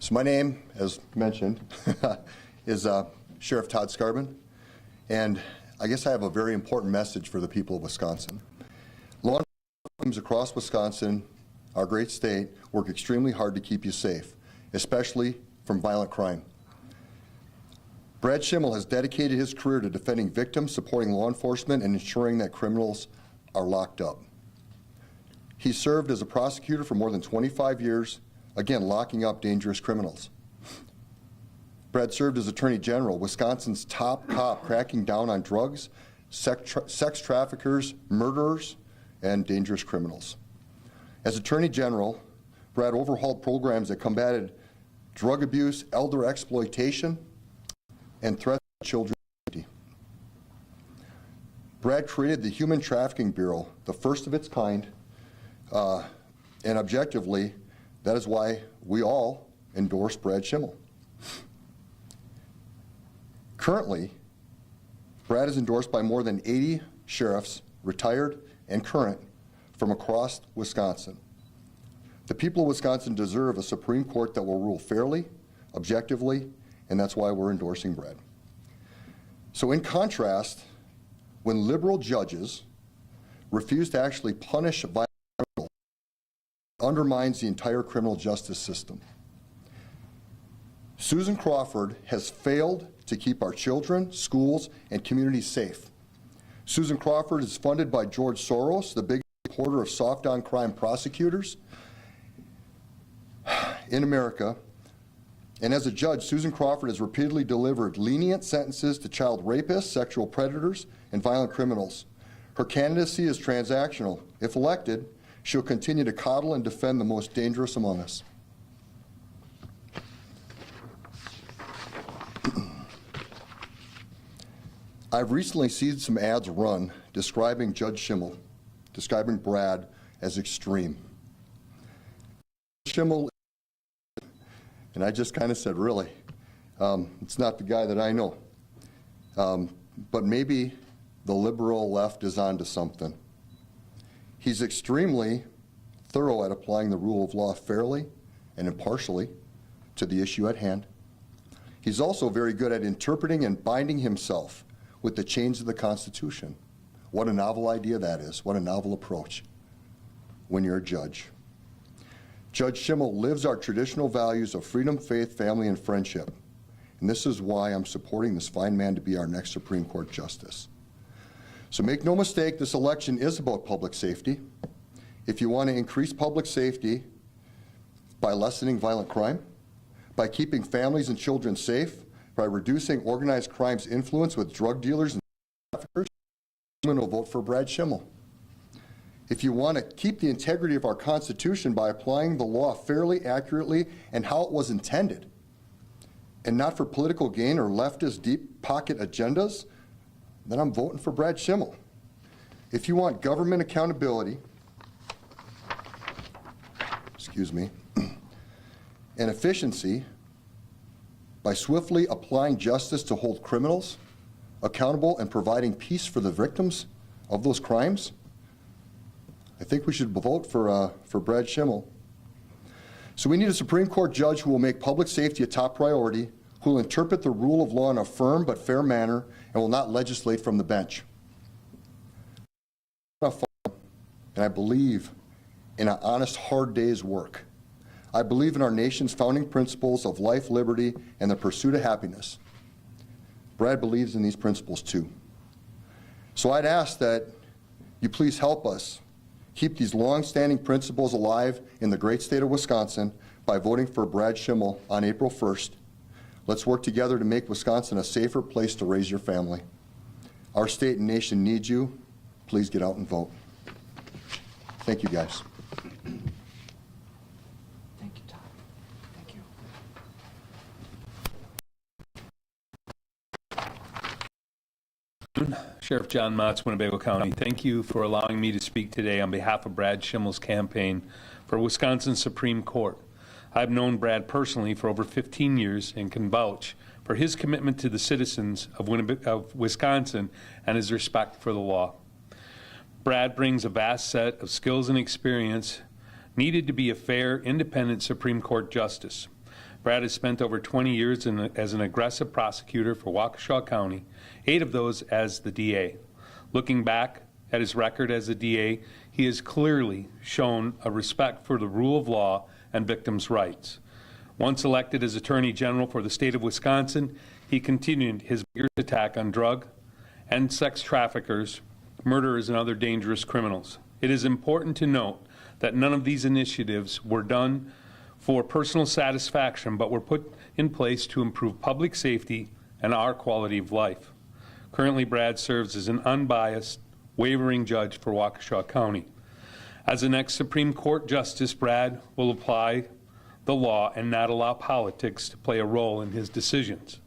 So my name, as mentioned, is Sheriff Todd Skarbin, and I guess I have a very important message for the people of Wisconsin. Law enforcement teams across Wisconsin, our great state, work extremely hard to keep you safe, especially from violent crime. Brad Schimel has dedicated his career to defending victims, supporting law enforcement, and ensuring that criminals are locked up. He served as a prosecutor for more than 25 years, again, locking up dangerous criminals. Brad served as Attorney General, Wisconsin's top cop, cracking down on drugs, sex traffickers, murderers, and dangerous criminals. As Attorney General, Brad overhauled programs that combated drug abuse, elder exploitation, and threats to children's safety. Brad created the Human Trafficking Bureau, the first of its kind, and objectively, that is why we all endorse Brad Schimel. Currently, Brad is endorsed by more than 80 sheriffs, retired and current, from across Wisconsin. The people of Wisconsin deserve a Supreme Court that will rule fairly, objectively, and that's why we're endorsing Brad. So in contrast, when liberal judges refuse to actually punish violent criminals, it undermines the entire criminal justice system. Susan Crawford has failed to keep our children, schools, and communities safe. Susan Crawford is funded by George Soros, the biggest supporter of soft-on-crime prosecutors in America. And as a judge, Susan Crawford has repeatedly delivered lenient sentences to child rapists, sexual predators, and violent criminals. Her candidacy is transactional. If elected, she'll continue to coddle and defend the most dangerous among us. I've recently seen some ads run describing Judge Schimel, describing Brad as extreme. Schimel, and I just kind of said, really? It's not the guy that I know. But maybe the liberal left is onto something. He's extremely thorough at applying the rule of law fairly and impartially to the issue at hand. He's also very good at interpreting and binding himself with the chains of the Constitution. What a novel idea that is. What a novel approach when you're a judge. Judge Schimel lives our traditional values of freedom, faith, family, and friendship. And this is why I'm supporting this fine man to be our next Supreme Court Justice. So make no mistake, this election is about public safety. If you want to increase public safety by lessening violent crime, by keeping families and children safe, by reducing organized crime's influence with drug dealers and traffickers, I'm going to vote for Brad Schimel. If you want to keep the integrity of our Constitution by applying the law fairly, accurately, and how it was intended, and not for political gain or leftist deep pocket agendas, then I'm voting for Brad Schimel. If you want government accountability, and efficiency, by swiftly applying justice to hold criminals accountable and providing peace for the victims of those crimes, I think we should vote for Brad Schimel. So we need a Supreme Court judge who will make public safety a top priority, who will interpret the rule of law in a firm but fair manner, and will not legislate from the bench. And I believe in an honest, hard day's work. I believe in our nation's founding principles of life, liberty, and the pursuit of happiness. Brad believes in these principles too. So I'd ask that you please help us keep these long-standing principles alive in the great state of Wisconsin by voting for Brad Schimel on April 1st. Let's work together to make Wisconsin a safer place to raise your family. Our state and nation needs you. Please get out and vote. Thank you, guys. Sheriff John Motz, Winnebago County. Thank you for allowing me to speak today on behalf of Brad Schimel's campaign for Wisconsin Supreme Court. I've known Brad personally for over 15 years and can vouch for his commitment to the citizens of Wisconsin and his respect for the law. Brad brings a vast set of skills and experience needed to be a fair, independent Supreme Court justice. Brad has spent over 20 years as an aggressive prosecutor for Waukesha County, 8 of those as the DA. Looking back at his record as a DA, he has clearly shown a respect for the rule of law and victims' rights. Once elected as Attorney General for the state of Wisconsin, he continued his vigorous attack on drug and sex traffickers, murderers, and other dangerous criminals. It is important to note that none of these initiatives were done for personal satisfaction, but were put in place to improve public safety and our quality of life. Currently, Brad serves as an unbiased, wavering judge for Waukesha County. As the next Supreme Court Justice, Brad will apply the law and not allow politics to play a role in his decisions.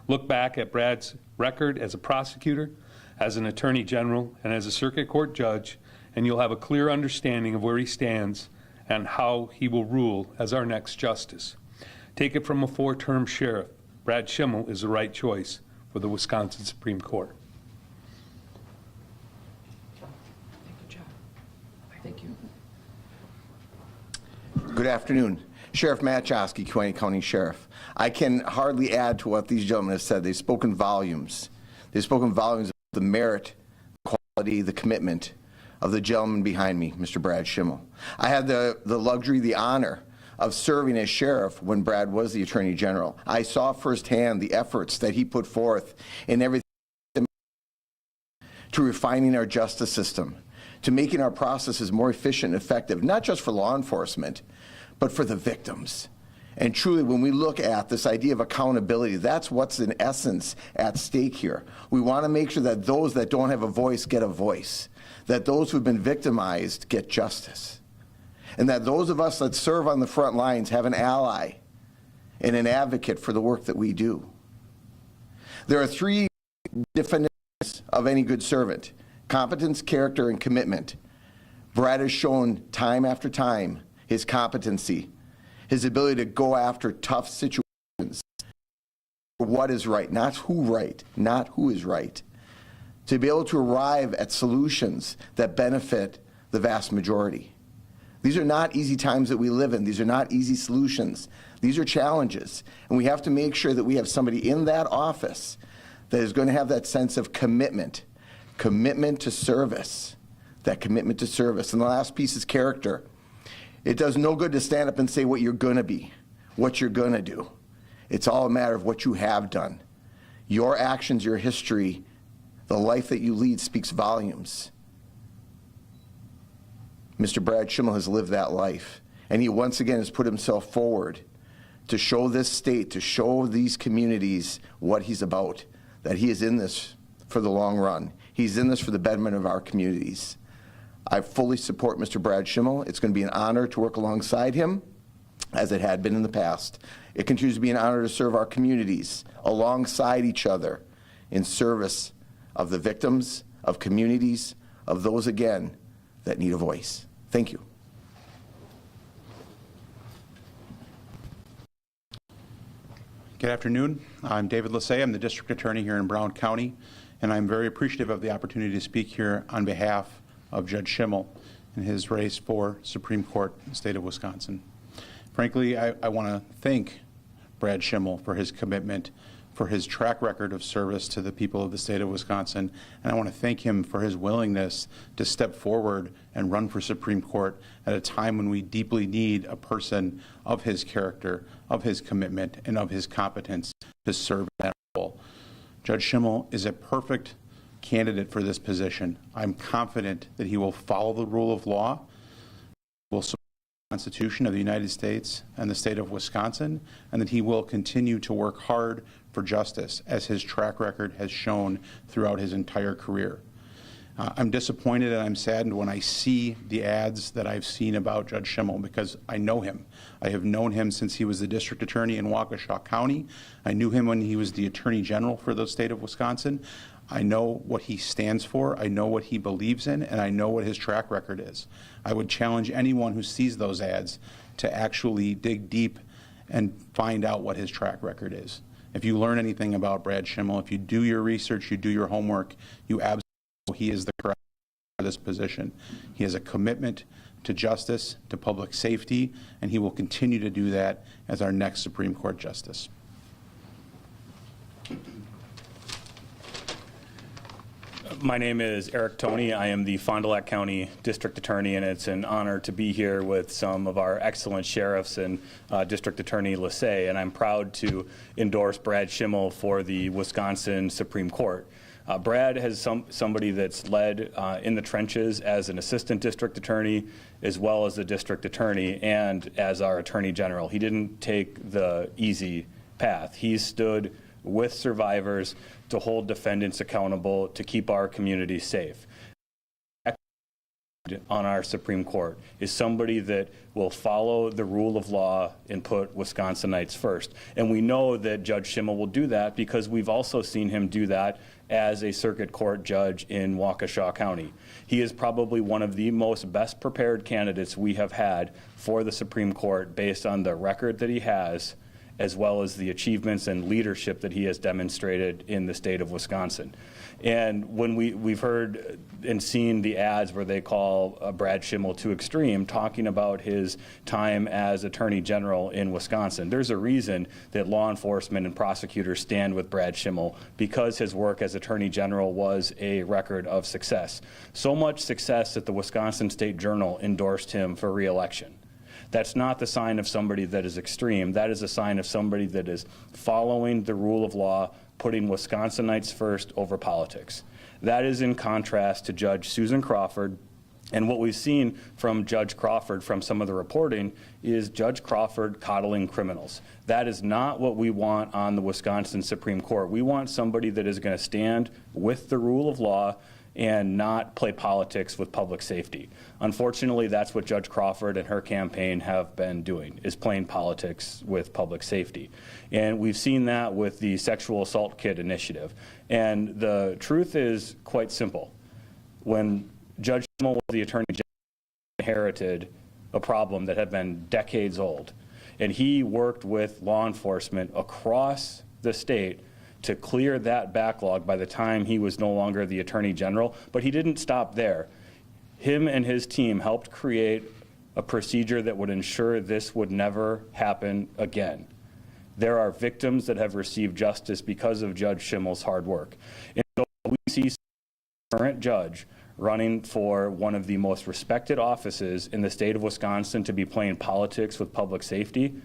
Look back at Brad's record as a prosecutor, as an attorney general, and as a circuit court judge, and you'll have a clear understanding of where he stands and how he will rule as our next justice. Take it from a 4-term sheriff, Brad Schimel is the right choice for the Wisconsin Supreme Court. Good job. Thank you. Good afternoon. Sheriff Matt Joski, Kewanee County Sheriff. I can hardly add to what these gentlemen have said. They've spoken volumes. They've spoken volumes of the merit, the quality, the commitment of the gentleman behind me, Mr. Brad Schimel. I had the luxury, the honor of serving as sheriff when Brad was the Attorney General. I saw firsthand the efforts that he put forth in everything to refining our justice system, to making our processes more efficient and effective, not just for law enforcement, but for the victims. And truly, when we look at this idea of accountability, that's what's in essence at stake here. We want to make sure that those that don't have a voice get a voice, that those who've been victimized get justice, and that those of us that serve on the front lines have an ally and an advocate for the work that we do. There are 3 definitions of any good servant: competence, character, and commitment. Brad has shown time after time his competency, his ability to go after tough situations for what is right, not who is right, to be able to arrive at solutions that benefit the vast majority. These are not easy times that we live in. These are not easy solutions. These are challenges, and we have to make sure that we have somebody in that office that is going to have that sense of commitment to service, that commitment to service. And the last piece is character. It does no good to stand up and say what you're going to be, what you're going to do. It's all a matter of what you have done. Your actions, your history, the life that you lead speaks volumes. Mr. Brad Schimel has lived that life, and he once again has put himself forward to show this state, to show these communities what he's about, that he is in this for the long run. He's in this for the betterment of our communities. I fully support Mr. Brad Schimel. It's going to be an honor to work alongside him, as it had been in the past. It continues to be an honor to serve our communities alongside each other in service of the victims, of communities, of those, again, that need a voice. Thank you. Good afternoon. I'm David Lassay. I'm the District Attorney here in Brown County, and I'm very appreciative of the opportunity to speak here on behalf of Judge Schimel in his race for Supreme Court in the state of Wisconsin. Frankly, I want to thank Brad Schimel for his commitment, for his track record of service to the people of the state of Wisconsin, and I want to thank him for his willingness to step forward and run for Supreme Court at a time when we deeply need a person of his character, of his commitment, and of his competence to serve in that role. Judge Schimel is a perfect candidate for this position. I'm confident that he will follow the rule of law, will support the Constitution of the United States and the state of Wisconsin, and that he will continue to work hard for justice, as his track record has shown throughout his entire career. I'm disappointed and I'm saddened when I see the ads that I've seen about Judge Schimel, because I know him. I have known him since he was the district attorney in Waukesha County. I knew him when he was the attorney general for the state of Wisconsin. I know what he stands for, I know what he believes in, and I know what his track record is. I would challenge anyone who sees those ads to actually dig deep and find out what his track record is. If you learn anything about Brad Schimel, if you do your research, you do your homework, you absolutely know he is the correct for this position. He has a commitment to justice, to public safety, and he will continue to do that as our next Supreme Court justice. My name is Eric Toney. I am the Fond du Lac County District Attorney, and it's an honor to be here with some of our excellent sheriffs and District Attorney Lassay, and I'm proud to endorse Brad Schimel for the Wisconsin Supreme Court. Brad has somebody that's led in the trenches as an assistant district attorney, as well as a district attorney, and as our attorney general. He didn't take the easy path. He stood with survivors to hold defendants accountable, to keep our community safe. On our Supreme Court is somebody that will follow the rule of law and put Wisconsinites first. And we know that Judge Schimel will do that because we've also seen him do that as a circuit court judge in Waukesha County. He is probably one of the most best prepared candidates we have had for the Supreme Court based on the record that he has, as well as the achievements and leadership that he has demonstrated in the state of Wisconsin. And when we've heard and seen the ads where they call Brad Schimel too extreme, talking about his time as Attorney General in Wisconsin, there's a reason that law enforcement and prosecutors stand with Brad Schimel, because his work as Attorney General was a record of success. So much success that the Wisconsin State Journal endorsed him for re-election. That's not the sign of somebody that is extreme. That is a sign of somebody that is following the rule of law, putting Wisconsinites first over politics. That is in contrast to Judge Susan Crawford. And what we've seen from Judge Crawford from some of the reporting is Judge Crawford coddling criminals. That is not what we want on the Wisconsin Supreme Court. We want somebody that is going to stand with the rule of law and not play politics with public safety. Unfortunately, that's what Judge Crawford and her campaign have been doing, is playing politics with public safety. And we've seen that with the sexual assault kit initiative. And the truth is quite simple. When Judge Schimel was the Attorney General, he inherited a problem that had been decades old. And he worked with law enforcement across the state to clear that backlog by the time he was no longer the Attorney General. But he didn't stop there. Him and his team helped create a procedure that would ensure this would never happen again. There are victims that have received justice because of Judge Schimel's hard work. And so we see a current judge running for one of the most respected offices in the state of Wisconsin to be playing politics with public safety.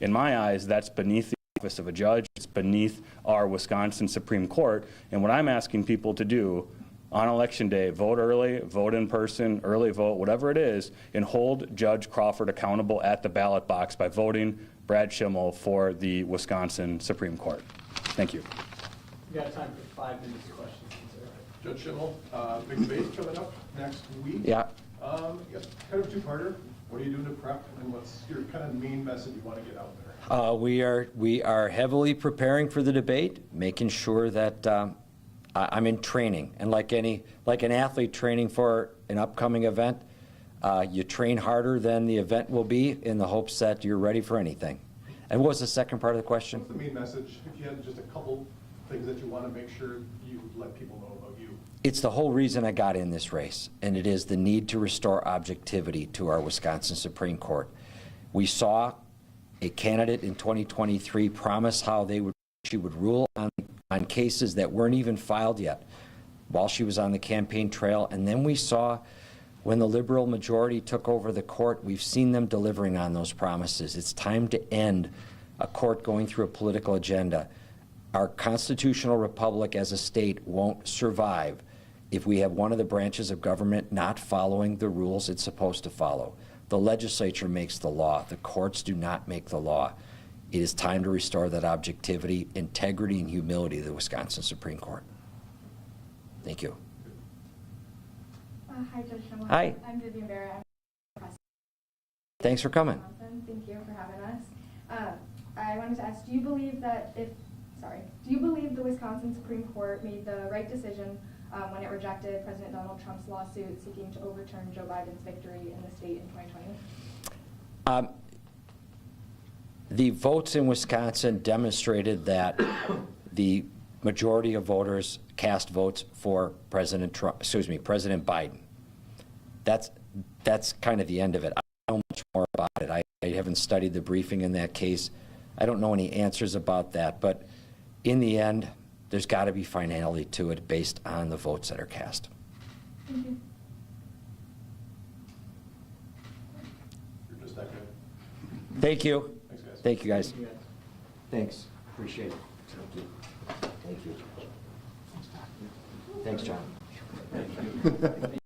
In my eyes, that's beneath the office of a judge. It's beneath our Wisconsin Supreme Court. And what I'm asking people to do on Election Day, vote early, vote in person, early vote, whatever it is, and hold Judge Crawford accountable at the ballot box by voting Brad Schimel for the Wisconsin Supreme Court. Thank you. We got time for 5 minutes of questions. Judge Schimel, big debate's coming up next week. Yeah. I guess kind of two-parter. What are you doing to prep, and what's your kind of main message you want to get out there? We are heavily preparing for the debate, making sure that I'm in training. And like an athlete training for an upcoming event, you train harder than the event will be in the hopes that you're ready for anything. And what was the second part of the question? What's the main message? If you had just a couple things that you want to make sure you let people know about you. It's the whole reason I got in this race, and it is the need to restore objectivity to our Wisconsin Supreme Court. We saw a candidate in 2023 promise how she would rule on cases that weren't even filed yet while she was on the campaign trail, and then we saw when the liberal majority took over the court, we've seen them delivering on those promises. It's time to end a court going through a political agenda. Our constitutional republic as a state won't survive if we have one of the branches of government not following the rules it's supposed to follow. The legislature makes the law. The courts do not make the law. It is time to restore that objectivity, integrity, and humility of the Wisconsin Supreme Court. Thank you. Hi, Judge Schimel. Hi. I'm Vivian Barrett. I'm Thanks for coming. Thank you for having us. I wanted to ask, do you believe the Wisconsin Supreme Court made the right decision when it rejected President Donald Trump's lawsuit seeking to overturn Joe Biden's victory in the state in 2020? The votes in Wisconsin demonstrated that the majority of voters cast votes for President Biden. that's kind of the end of it. I don't know much more about it. I haven't studied the briefing in that case. I don't know any answers about that, but in the end, there's got to be finality to it based on the votes that are cast. Thank you. You're just that good. Thank you. Thanks, guys. Thank you, guys. Thanks. Appreciate it. Thank you. Thank you. Thanks, John.